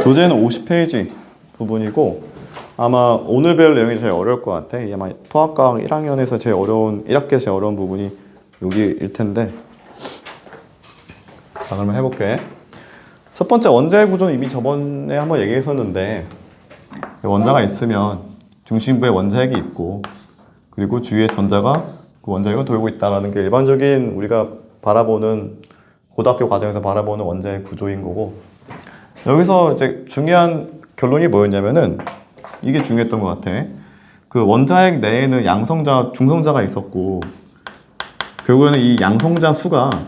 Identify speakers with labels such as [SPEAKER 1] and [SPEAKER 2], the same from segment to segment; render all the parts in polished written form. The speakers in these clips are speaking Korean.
[SPEAKER 1] 교재는 50페이지 부분이고 아마 오늘 배울 내용이 제일 어려울 것 같아. 이게 아마 토합과학 1학년에서 제일 어려운 1학기에서 제일 어려운 부분이 여기일 텐데. 자, 그러면 해볼게. 첫 번째 원자의 구조는 이미 저번에 한번 얘기했었는데 원자가 있으면 중심부에 원자핵이 있고 그리고 주위에 전자가 그 원자핵을 돌고 있다는 게 일반적인 우리가 바라보는 고등학교 과정에서 바라보는 원자의 구조인 거고, 여기서 이제 중요한 결론이 뭐였냐면은 이게 중요했던 것 같아. 그 원자핵 내에는 양성자, 중성자가 있었고 결국에는 이 양성자 수가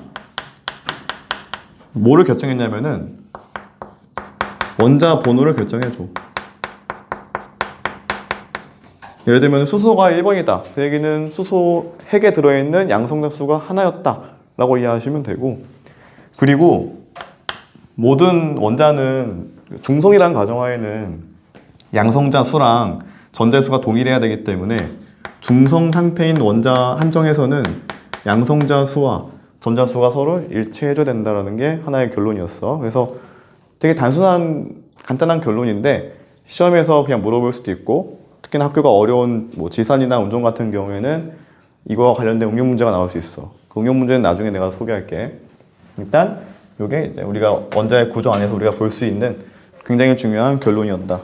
[SPEAKER 1] 뭐를 결정했냐면은 원자 번호를 결정해줘. 예를 들면 수소가 1번이다. 그 얘기는 수소 핵에 들어있는 양성자 수가 하나였다 라고 이해하시면 되고, 그리고 모든 원자는 중성이라는 가정하에는 양성자 수랑 전자 수가 동일해야 되기 때문에 중성 상태인 원자 한정에서는 양성자 수와 전자 수가 서로 일치해줘야 된다는 게 하나의 결론이었어. 그래서 되게 단순한 간단한 결론인데 시험에서 그냥 물어볼 수도 있고, 특히나 학교가 어려운 뭐 지산이나 운전 같은 경우에는 이거와 관련된 응용 문제가 나올 수 있어. 그 응용 문제는 나중에 내가 소개할게. 일단 이게 이제 우리가 원자의 구조 안에서 우리가 볼 수 있는 굉장히 중요한 결론이었다.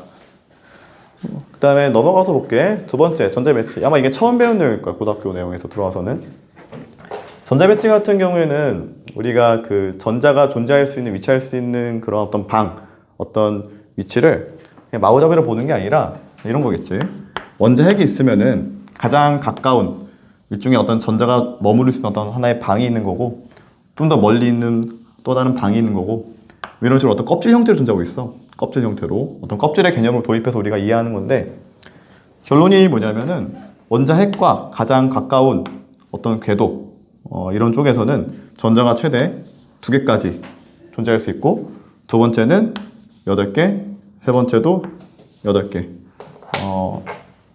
[SPEAKER 1] 그 다음에 넘어가서 볼게. 두 번째, 전자 배치. 아마 이게 처음 배운 내용일 거야, 고등학교 내용에서 들어와서는. 전자 배치 같은 경우에는 우리가 그 전자가 존재할 수 있는, 위치할 수 있는 그런 어떤 어떤 위치를 그냥 마구잡이로 보는 게 아니라 이런 거겠지. 원자핵이 있으면은 가장 가까운 일종의 어떤 전자가 머무를 수 있는 어떤 하나의 방이 있는 거고, 좀 더 멀리 있는 또 다른 방이 있는 거고, 이런 식으로 어떤 껍질 형태로 존재하고 있어. 껍질 형태로 어떤 껍질의 개념을 도입해서 우리가 이해하는 건데, 결론이 뭐냐면은 원자핵과 가장 가까운 어떤 궤도 이런 쪽에서는 전자가 최대 2개까지 존재할 수 있고, 두 번째는 8개, 세 번째도 8개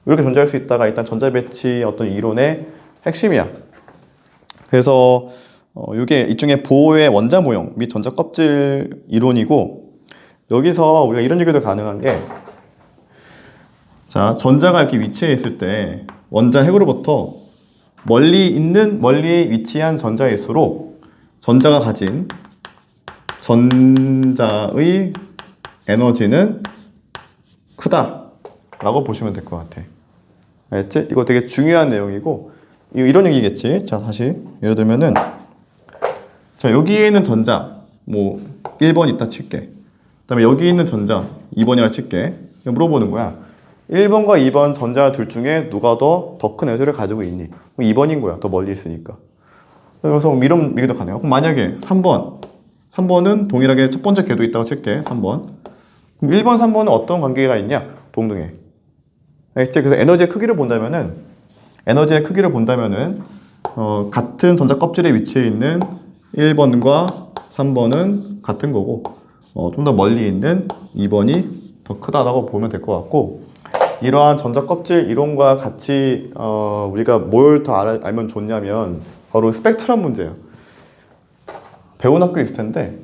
[SPEAKER 1] 이렇게 존재할 수 있다가 일단 전자 배치 어떤 이론의 핵심이야. 그래서 이게 일종의 보호의 원자 모형 및 전자 껍질 이론이고, 여기서 우리가 이런 얘기도 가능한 게, 자, 전자가 이렇게 위치해 있을 때 원자핵으로부터 멀리 위치한 전자일수록 전자가 가진 전자의 에너지는 크다라고 보시면 될 것 같아. 알겠지? 이거 되게 중요한 내용이고, 이런 얘기겠지. 자, 다시 예를 들면은, 자, 여기에 있는 전자 뭐 1번 있다 칠게. 그 다음에 여기 있는 전자 2번이라 칠게. 물어보는 거야. 1번과 2번 전자 둘 중에 누가 더 큰 에너지를 가지고 있니? 2번인 거야. 더 멀리 있으니까. 그래서 이런 얘기도 가능해요. 그럼 만약에 3번은 동일하게 첫 번째 궤도 있다고 칠게. 3번. 그럼 1번, 3번은 어떤 관계가 있냐? 동등해. 알겠지? 그래서 에너지의 크기를 본다면은 같은 전자 껍질에 위치해 있는 1번과 3번은 같은 거고, 좀 더 멀리 있는 2번이 더 크다라고 보면 될 것 같고, 이러한 전자 껍질 이론과 같이 우리가 뭘 더 알면 좋냐면 바로 스펙트럼 문제예요. 배운 학교 있을 텐데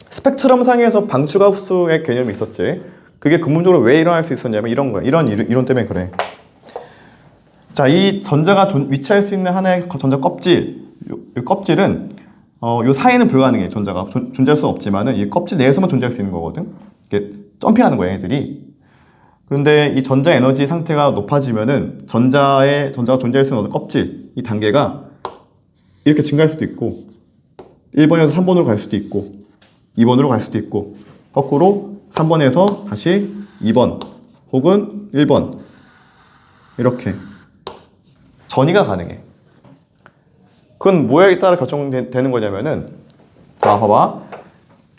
[SPEAKER 1] 스펙트럼 상에서 방추가 흡수의 개념이 있었지. 그게 근본적으로 왜 일어날 수 있었냐면 이런 거야. 이런 이론 때문에 그래. 자, 이 전자가 위치할 수 있는 하나의 전자 껍질, 이 껍질은 요 사이는 불가능해. 전자가 존재할 수는 없지만은 이 껍질 내에서만 존재할 수 있는 거거든. 이게 점핑하는 거야, 얘들이. 그런데 이 전자 에너지 상태가 높아지면은 전자가 존재할 수 있는 껍질, 이 단계가 이렇게 증가할 수도 있고, 1번에서 3번으로 갈 수도 있고, 2번으로 갈 수도 있고, 거꾸로 3번에서 다시 2번 혹은 1번 이렇게 전이가 가능해. 그건 뭐에 따라 결정되는 거냐면은, 자, 봐봐.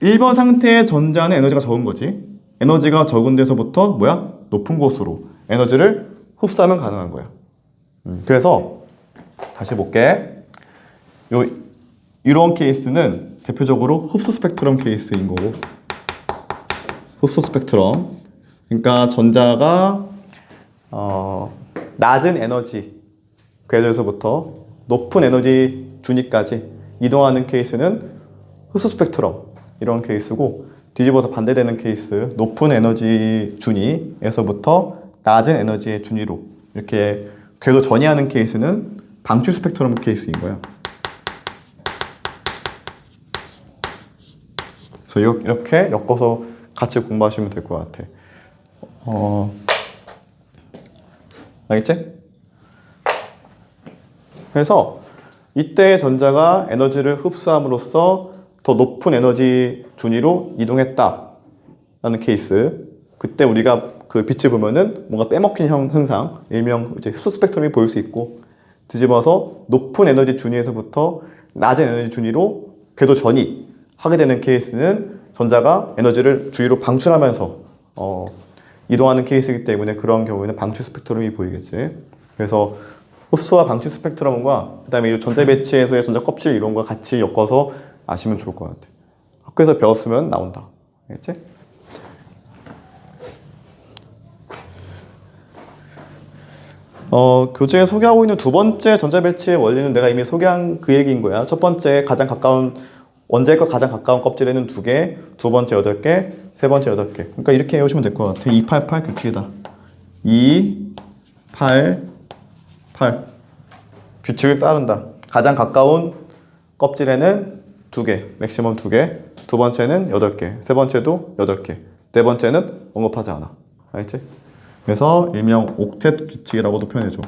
[SPEAKER 1] 1번 상태의 전자는 에너지가 적은 거지. 에너지가 적은 데서부터 높은 곳으로 에너지를 흡수하면 가능한 거야. 그래서 다시 볼게. 이런 케이스는 대표적으로 흡수 스펙트럼 케이스인 거고, 흡수 스펙트럼. 그러니까 전자가 낮은 에너지 궤도에서부터 높은 에너지 준위까지 이동하는 케이스는 흡수 스펙트럼 이런 케이스고, 뒤집어서 반대되는 케이스, 높은 에너지 준위에서부터 낮은 에너지의 준위로 이렇게 궤도 전이하는 케이스는 방출 스펙트럼 케이스인 거야. 그래서 이렇게 엮어서 같이 공부하시면 될 것 같아. 알겠지? 그래서 이때 전자가 에너지를 흡수함으로써 더 높은 에너지 준위로 이동했다라는 케이스. 그때 우리가 그 빛을 보면은 뭔가 빼먹힌 현상, 일명 이제 흡수 스펙트럼이 보일 수 있고, 뒤집어서 높은 에너지 준위에서부터 낮은 에너지 준위로 궤도 전이 하게 되는 케이스는 전자가 에너지를 주위로 방출하면서 이동하는 케이스이기 때문에 그런 경우에는 방출 스펙트럼이 보이겠지. 그래서 흡수와 방출 스펙트럼과 그 다음에 전자 배치에서의 전자 껍질 이론과 같이 엮어서 아시면 좋을 것 같아. 학교에서 배웠으면 나온다. 알겠지? 교재에 소개하고 있는 두 번째 전자 배치의 원리는 내가 이미 소개한 그 얘기인 거야. 첫 번째 가장 가까운 원자핵과 가장 가까운 껍질에는 2개, 두 번째 8개, 세 번째 8개. 그러니까 이렇게 외우시면 될 것 같아. 288 규칙이다. 2, 8, 8. 규칙을 따른다. 가장 가까운 껍질에는 2개, 맥시멈 2개. 두 번째는 8개, 세 번째도 8개. 네 번째는 언급하지 않아. 알겠지? 그래서 일명 옥텟 규칙이라고도 표현해줘.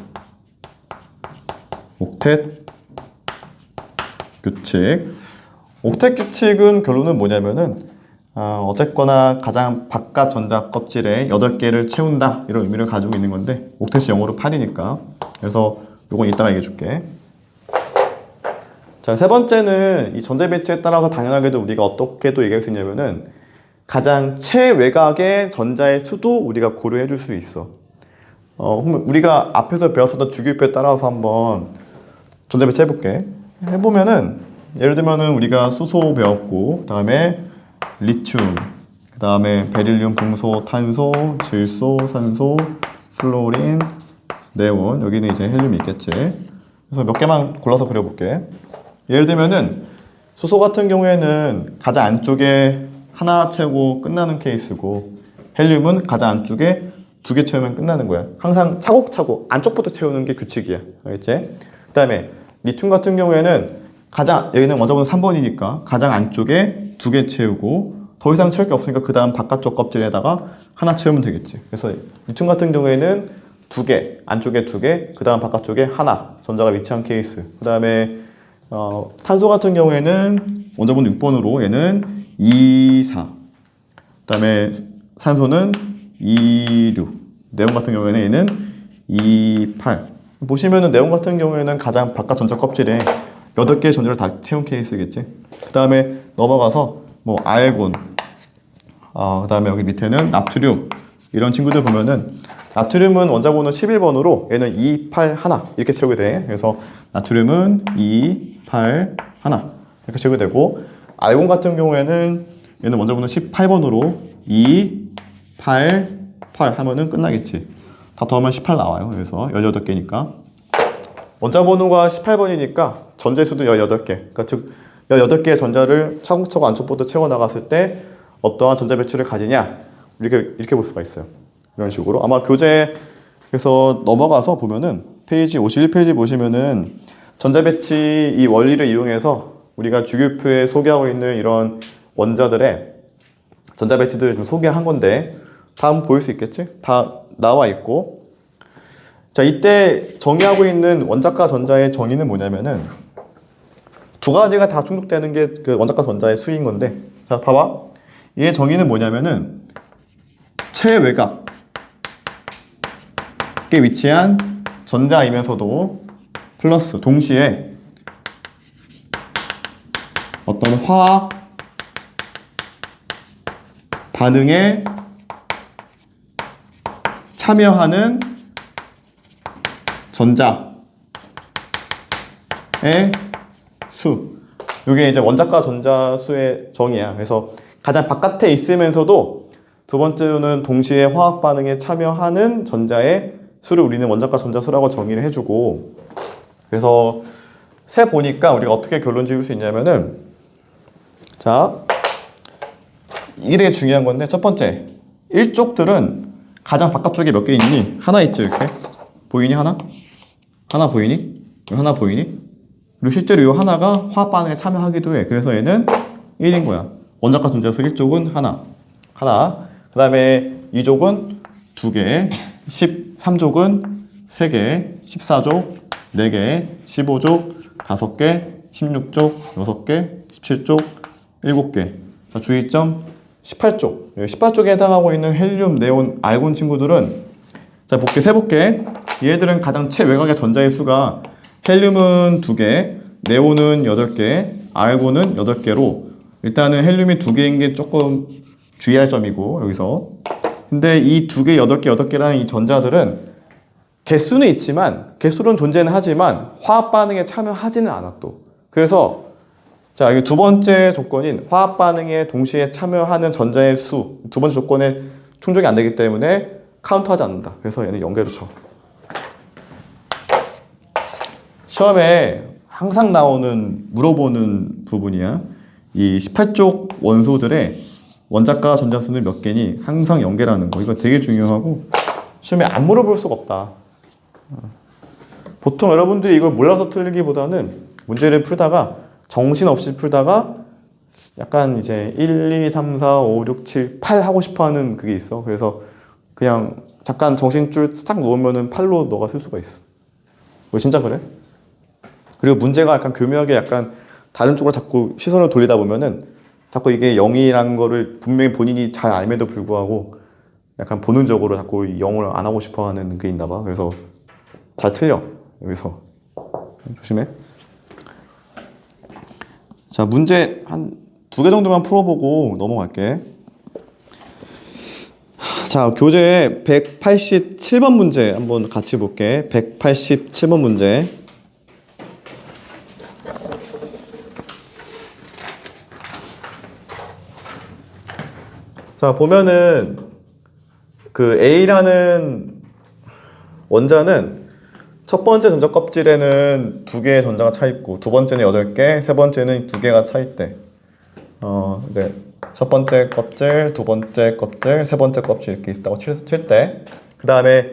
[SPEAKER 1] 옥텟 규칙. 옥텟 규칙은 결론은 뭐냐면은 어쨌거나 가장 바깥 전자 껍질에 8개를 채운다 이런 의미를 가지고 있는 건데 옥텟이 영어로 8이니까 그래서 요건 이따가 얘기해 줄게. 자, 세 번째는 이 전자 배치에 따라서 당연하게도 우리가 어떻게 또 얘기할 수 있냐면은 가장 최외곽의 전자의 수도 우리가 고려해 줄 수 있어. 우리가 앞에서 배웠었던 주기율표에 따라서 한번 전자 배치 해볼게. 해보면은 예를 들면은 우리가 수소 배웠고, 그 다음에 리튬, 그 다음에 베릴륨, 금소, 탄소, 질소, 산소, 플로린, 네온, 여기는 이제 헬륨이 있겠지. 그래서 몇 개만 골라서 그려볼게. 예를 들면은 수소 같은 경우에는 가장 안쪽에 하나 채우고 끝나는 케이스고, 헬륨은 가장 안쪽에 2개 채우면 끝나는 거야. 항상 차곡차곡 안쪽부터 채우는 게 규칙이야. 알겠지? 그 다음에 리튬 같은 경우에는 여기는 원자번호 3번이니까 가장 안쪽에 2개 채우고 더 이상 채울 게 없으니까 그 다음 바깥쪽 껍질에다가 하나 채우면 되겠지. 그래서 리튬 같은 경우에는 2개, 안쪽에 2개, 그 다음 바깥쪽에 하나 전자가 위치한 케이스. 그 다음에 탄소 같은 경우에는 원자번호 6번으로 얘는 2, 4. 그 다음에 산소는 2, 6. 네온 같은 경우에는 얘는 2, 8. 보시면은 네온 같은 경우에는 가장 바깥 전자 껍질에 8개의 전자를 다 채운 케이스겠지. 그 다음에 넘어가서 뭐 아르곤, 그 다음에 여기 밑에는 나트륨 이런 친구들 보면은 나트륨은 원자번호 11번으로 얘는 2, 8, 1 이렇게 채우게 돼. 그래서 나트륨은 2, 8, 1 이렇게 채우게 되고 아르곤 같은 경우에는 얘는 원자번호 18번으로 2, 8, 8 하면은 끝나겠지. 다 더하면 18 나와요. 그래서 18개니까 원자번호가 18번이니까 전자의 수도 18개. 그러니까 즉 18개의 전자를 차곡차곡 안쪽부터 채워 나갔을 때 어떠한 전자 배치를 가지냐 이렇게 볼 수가 있어요. 이런 식으로 아마 교재에서 넘어가서 보면은 페이지 51페이지 보시면은 전자 배치 이 원리를 이용해서 우리가 주기율표에 소개하고 있는 이런 원자들의 전자 배치들을 좀 소개한 건데 다음 보일 수 있겠지? 다 나와 있고. 자, 이때 정의하고 있는 원자과 전자의 정의는 뭐냐면은 두 가지가 다 충족되는 게 그 원자과 전자의 수인 건데, 자, 봐봐. 얘의 정의는 뭐냐면은 최외곽에 위치한 전자이면서도 플러스 동시에 어떤 화학 반응에 참여하는 전자의 수. 이게 이제 원자과 전자 수의 정의야. 그래서 가장 바깥에 있으면서도 두 번째로는 동시에 화학 반응에 참여하는 전자의 수를 우리는 원자과 전자 수라고 정의를 해주고, 그래서 세 보니까 우리가 어떻게 결론 지을 수 있냐면은, 자, 이게 되게 중요한 건데, 첫 번째, 일족들은 가장 바깥쪽에 몇 개 있니? 하나 있지, 이렇게. 보이니, 하나? 하나 보이니? 하나 보이니? 그리고 실제로 이 하나가 화학 반응에 참여하기도 해. 그래서 얘는 1인 거야. 원자과 존재수 1족은 하나. 그 다음에 2족은 2개, 13족은 3개, 14족 4개, 15족 5개, 16족 6개, 17족 7개. 자, 주의점 18족. 18족에 해당하고 있는 헬륨, 네온, 알곤 친구들은, 자, 세볼게. 얘들은 가장 최외곽의 전자의 수가 헬륨은 2개, 네온은 8개, 알곤은 8개로, 일단은 헬륨이 2개인 게 조금 주의할 점이고, 여기서. 근데 이 2개, 8개, 8개라는 이 전자들은 개수는 있지만, 개수는 존재는 하지만 화학 반응에 참여하지는 않아 또. 그래서 자, 여기 두 번째 조건인 화학 반응에 동시에 참여하는 전자의 수, 두 번째 조건에 충족이 안 되기 때문에 카운트하지 않는다. 그래서 얘는 연계로 쳐. 시험에 항상 물어보는 부분이야. 이 18족 원소들의 원자과 전자수는 몇 개니? 항상 연계라는 거. 이거 되게 중요하고 시험에 안 물어볼 수가 없다. 보통 여러분들이 이걸 몰라서 틀리기보다는 문제를 풀다가 정신없이 풀다가 약간 이제 1, 2, 3, 4, 5, 6, 7, 8 하고 싶어 하는 그게 있어. 그래서 그냥 잠깐 정신줄 딱 놓으면은 8로 너가 쓸 수가 있어. 왜 진짜 그래? 그리고 문제가 약간 교묘하게 약간 다른 쪽으로 자꾸 시선을 돌리다 보면은 자꾸 이게 0이라는 거를 분명히 본인이 잘 알면도 불구하고 약간 본능적으로 자꾸 0을 안 하고 싶어 하는 게 있나 봐. 그래서 잘 틀려. 여기서. 조심해. 자, 문제 한 2개 정도만 풀어보고 넘어갈게. 자, 교재 187번 문제 한번 같이 볼게. 187번 문제. 자, 보면은 그 A라는 원자는 첫 번째 전자 껍질에는 2개의 전자가 차 있고, 두 번째는 8개, 세 번째는 2개가 차 있대. 네. 첫 번째 껍질, 두 번째 껍질, 세 번째 껍질 이렇게 있다고 칠 때, 그 다음에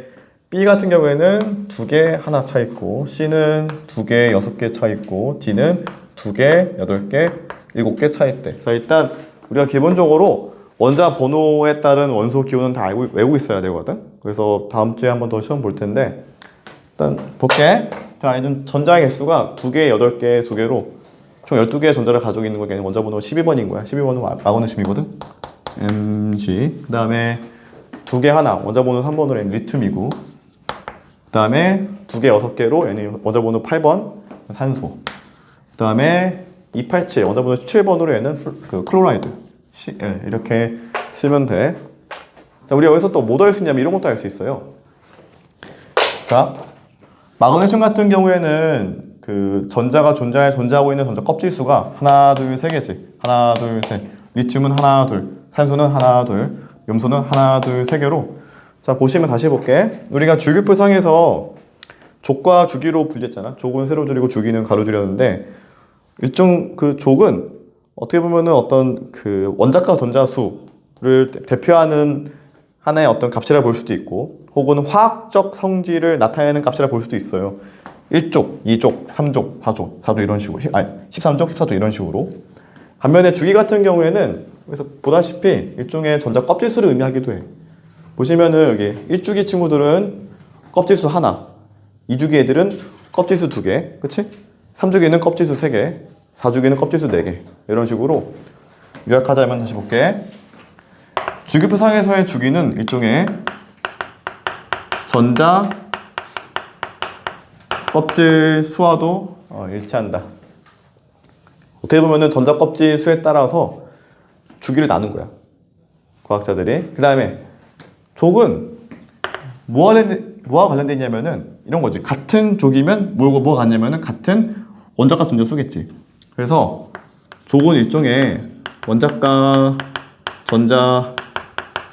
[SPEAKER 1] B 같은 경우에는 2개 하나 차 있고, C는 2개 6개 차 있고, D는 2개 8개 7개 차 있대. 자, 일단 우리가 기본적으로 원자 번호에 따른 원소 기호는 다 외우고 있어야 되거든. 그래서 다음 주에 한 번 더 시험 볼 텐데, 일단 볼게. 자, 이런 전자의 개수가 2개, 8개, 2개로 총 12개의 전자를 가지고 있는 거기에는 원자 번호 12번인 거야. 12번은 마그네슘이거든. Mg. 그 다음에 2개 하나, 원자 번호 3번으로 N 리튬이고, 그 다음에 2개 6개로 N 원자 번호 8번 산소. 그 다음에 287 원자 번호 17번으로 N은 클로라이드. 이렇게 쓰면 돼. 자, 우리 여기서 또 뭐 더 할 수 있냐면 이런 것도 할 수 있어요. 자, 마그네슘 같은 경우에는 그 전자가 존재하고 있는 전자 껍질 수가 하나, 둘, 세 개지. 하나, 둘, 셋. 리튬은 하나, 둘. 산소는 하나, 둘. 염소는 하나, 둘, 세 개로. 자, 보시면 다시 볼게. 우리가 줄기표상에서 족과 주기로 분리했잖아. 족은 세로줄이고 주기는 가로줄이었는데, 일종 그 족은 어떻게 보면은 어떤 그 원자과 전자수를 대표하는 하나의 어떤 값이라 볼 수도 있고, 혹은 화학적 성질을 나타내는 값이라 볼 수도 있어요. 1족, 2족, 3족, 4족, 4족 이런 식으로, 13족, 14족 이런 식으로. 반면에 주기 같은 경우에는 여기서 보다시피 일종의 전자 껍질수를 의미하기도 해. 보시면은 여기 1주기 친구들은 껍질수 하나, 2주기 애들은 껍질수 2개, 그치? 3주기는 껍질수 3개, 4주기는 껍질수 4개. 이런 식으로 요약하자면 다시 볼게. 주기표상에서의 주기는 일종의 전자 껍질 수와도 일치한다. 어떻게 보면은 전자 껍질 수에 따라서 주기를 나눈 거야, 과학자들이. 그 다음에 족은 뭐와 관련돼 있냐면은 이런 거지. 같은 족이면 뭐가 같냐면은 같은 원자과 전자 수겠지. 그래서 족은 일종의 원자과 전자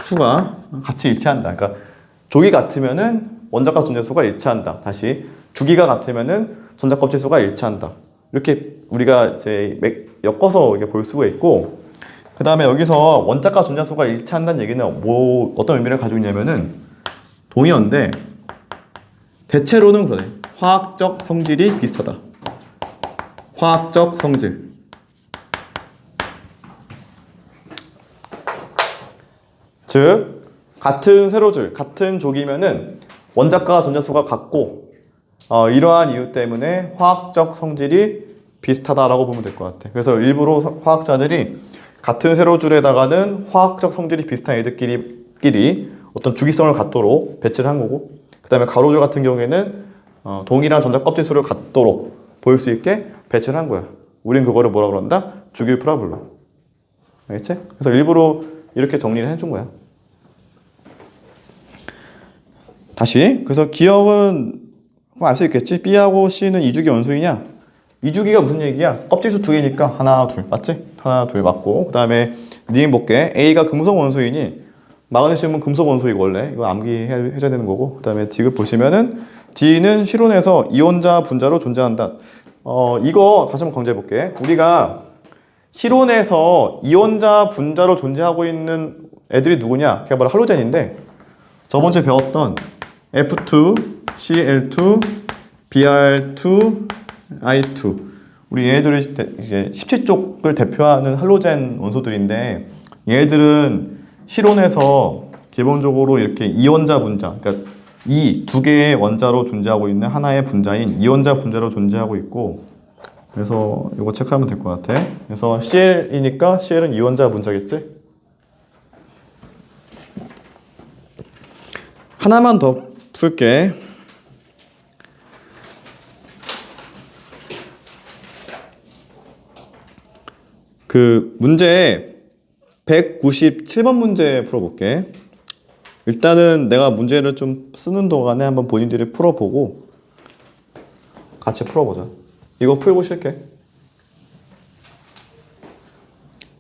[SPEAKER 1] 수가 같이 일치한다. 그러니까 족이 같으면은 원자과 전자 수가 일치한다. 다시 주기가 같으면은 전자 껍질 수가 일치한다. 이렇게 우리가 이제 엮어서 볼 수가 있고, 그 다음에 여기서 원자과 전자수가 일치한다는 얘기는 어떤 의미를 가지고 있냐면은 동의어인데 대체로는 그러네. 화학적 성질이 비슷하다. 화학적 성질. 즉 같은 세로줄, 같은 족이면은 원자과 전자수가 같고 이러한 이유 때문에 화학적 성질이 비슷하다라고 보면 될 것 같아. 그래서 일부러 화학자들이 같은 세로줄에다가는 화학적 성질이 비슷한 애들끼리 어떤 주기성을 갖도록 배치를 한 거고, 그 다음에 가로줄 같은 경우에는 동일한 전자 껍질 수를 갖도록 보일 수 있게 배치를 한 거야. 우린 그거를 뭐라 그런다? 주기율표라 불러. 알겠지? 그래서 일부러 이렇게 정리를 해준 거야. 다시. 그래서 기억은 알 수 있겠지? B하고 C는 이주기 원소이냐? 이주기가 무슨 얘기야? 껍질수 두 개니까 하나, 둘. 맞지? 하나, 둘 맞고. 그 다음에 니은 볼게. A가 금속 원소이니 마그네슘은 금속 원소이고 원래. 이거 암기해줘야 되는 거고. 그 다음에 D급 보시면은 D는 실온에서 이온자 분자로 존재한다. 이거 다시 한번 강조해 볼게. 우리가 실온에서 이온자 분자로 존재하고 있는 애들이 누구냐? 그게 바로 할로젠인데 저번주에 배웠던 F2, Cl2, Br2, I2 우리 얘네들이 이제 17쪽을 대표하는 할로젠 원소들인데 얘네들은 실온에서 기본적으로 이렇게 이온자 분자, 그러니까 이 두 개의 원자로 존재하고 있는 하나의 분자인 이온자 분자로 존재하고 있고, 그래서 이거 체크하면 될 것 같아. 그래서 Cl이니까 Cl은 이온자 분자겠지? 하나만 더 풀게. 그 문제 197번 문제 풀어볼게. 일단은 내가 문제를 좀 쓰는 동안에 한번 본인들이 풀어보고 같이 풀어보자. 이거 풀고 쉴게.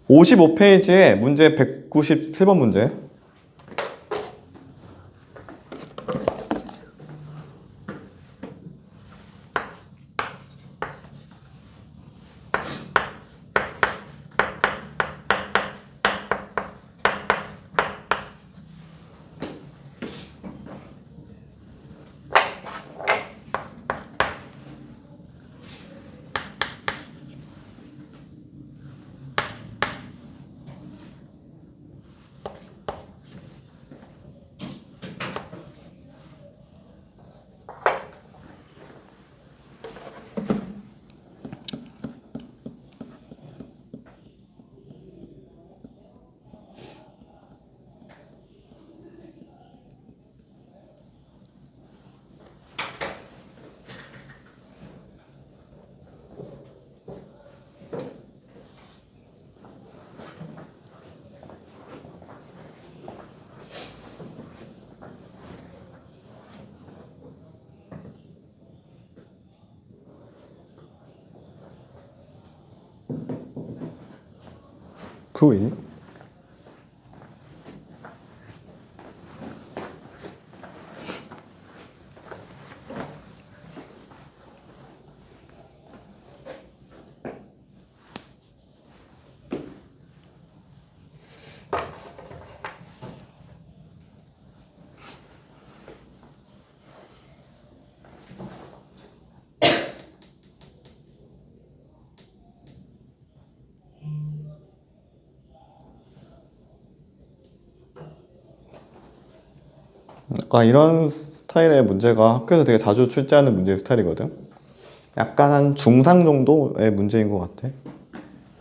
[SPEAKER 1] 55페이지에 문제 197번 문제. 풀고 있니? 약간 이런 스타일의 문제가 학교에서 되게 자주 출제하는 문제 스타일이거든. 약간 한 중상 정도의 문제인 것 같아.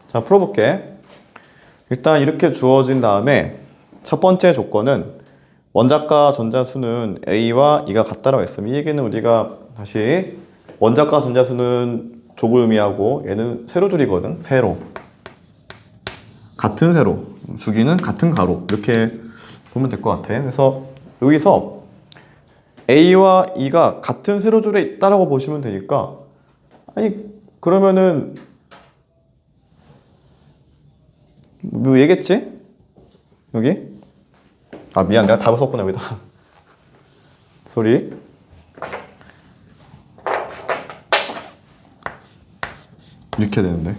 [SPEAKER 1] 자, 풀어볼게. 일단 이렇게 주어진 다음에 첫 번째 조건은 원자과 전자수는 A와 E가 같다라고 했으면 이 얘기는 우리가 다시 원자과 전자수는 족을 의미하고 얘는 세로줄이거든. 세로. 같은 세로. 주기는 같은 가로. 이렇게 보면 될 것 같아. 그래서 여기서 A와 E가 같은 세로줄에 있다라고 보시면 되니까, 아니 그러면은 뭐 얘겠지? 여기? 아 미안, 내가 답을 썼구나 여기다. 소리. 이렇게 되는데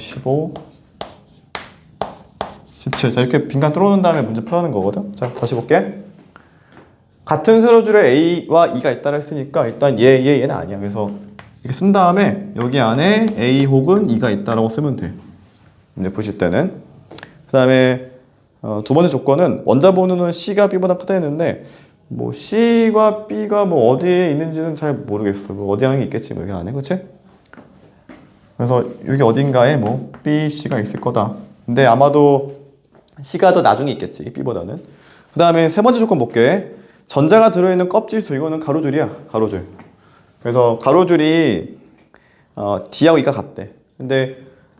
[SPEAKER 1] 15, 17. 자, 이렇게 빈칸 뚫어놓은 다음에 문제 풀어가는 거거든. 자, 다시 볼게. 같은 세로줄에 A와 E가 있다고 했으니까 일단 얘는 아니야. 그래서 이렇게 쓴 다음에 여기 안에 A 혹은 E가 있다라고 쓰면 돼. 문제 푸실 때는. 그 다음에 두 번째 조건은 원자 번호는 C가 B보다 크다 했는데 뭐 C과 B가 뭐 어디에 있는지는 잘 모르겠어. 뭐 어디 하는 게 있겠지, 뭐 여기 안에, 그렇지? 그래서 여기 어딘가에 뭐 B, C가 있을 거다. 근데 아마도 C가 더 나중에 있겠지, B보다는. 그 다음에 세 번째 조건 볼게. 전자가 들어있는 껍질수, 이거는 가로줄이야, 가로줄. 그래서 가로줄이 D하고 E가 같대. 근데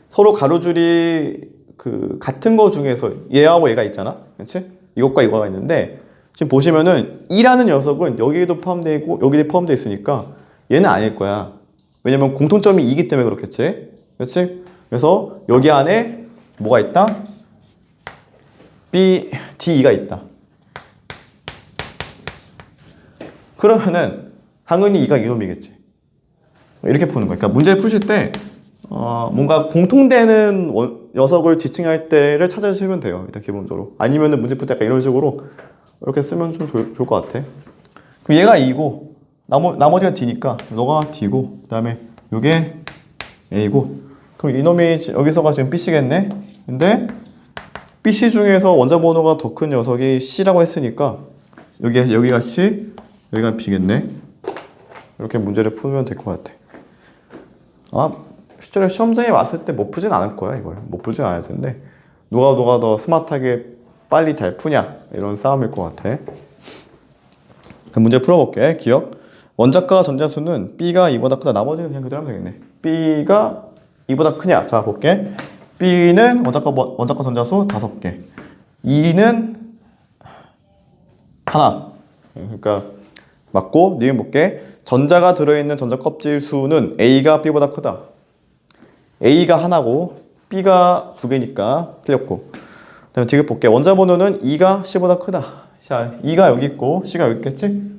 [SPEAKER 1] 서로 가로줄이 그 같은 거 중에서 얘하고 얘가 있잖아, 그렇지? 이것과 이거가 있는데 지금 보시면은 E라는 녀석은 여기에도 포함되어 있고 여기에 포함되어 있으니까 얘는 아닐 거야. 왜냐면 공통점이 2이기 때문에 그렇겠지, 그렇지? 그래서 여기 안에 뭐가 있다? B, D, E가 있다. 그러면은 당연히 E가 이놈이겠지. 이렇게 푸는 거야. 그러니까 문제를 푸실 때 뭔가 공통되는 녀석을 지칭할 때를 찾아주시면 돼요. 일단 기본적으로. 아니면은 문제 풀 때 약간 이런 식으로 이렇게 쓰면 좀 좋을 것 같아. 그럼 얘가 E고 나머지가 D니까 너가 D고 그 다음에 요게 A고, 그럼 이놈이 여기서가 지금 BC겠네. 근데 BC 중에서 원자 번호가 더 큰 녀석이 C라고 했으니까 여기가 C, 여기가 B겠네. 이렇게 문제를 풀면 될 것 같아. 실제로 시험장에 왔을 때 못 푸진 않을 거야. 이걸 못 푸진 않을 텐데 누가 더 스마트하게 빨리 잘 푸냐, 이런 싸움일 것 같아. 그럼 문제 풀어볼게. 기억. 원자과 전자수는 B가 E보다 크다. 나머지는 그냥 그대로 하면 되겠네. B가 E보다 크냐. 자, 볼게. B는 원자과 전자수 5개, E는 하나. 그러니까 맞고, 니은 볼게. 전자가 들어있는 전자 껍질 수는 A가 B보다 크다. A가 하나고 B가 2개니까 틀렸고. 그다음에 뒤에 볼게. 원자 번호는 E가 C보다 크다. 자, E가 여기 있고 C가 여기 있겠지?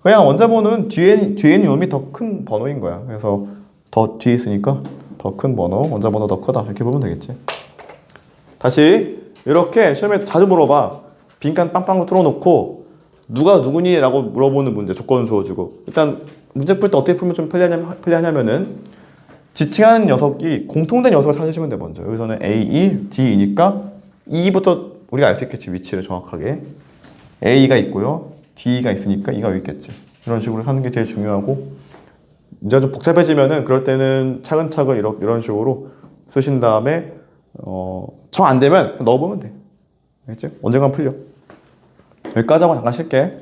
[SPEAKER 1] 그냥 원자 번호는 뒤에 있는 놈이 더 큰 번호인 거야. 그래서 더 뒤에 있으니까 더 큰 번호, 원자 번호 더 크다, 이렇게 보면 되겠지. 다시 이렇게 시험에 자주 물어봐. 빈칸 빵빵 뚫어놓고 누가 누구니? 라고 물어보는 문제 조건을 주어주고, 일단 문제 풀 때 어떻게 풀면 좀 편리하냐면은 지칭하는 녀석이 공통된 녀석을 찾으시면 돼. 먼저 여기서는 A, E, D이니까 E부터 우리가 알 수 있겠지, 위치를 정확하게. A가 있고요, D가 있으니까 E가 여기 있겠지. 이런 식으로 사는 게 제일 중요하고, 문제가 좀 복잡해지면은 그럴 때는 차근차근 이런 식으로 쓰신 다음에 정 안 되면 넣어보면 돼. 알겠지? 언젠간 풀려. 여기까지 하고 잠깐 쉴게.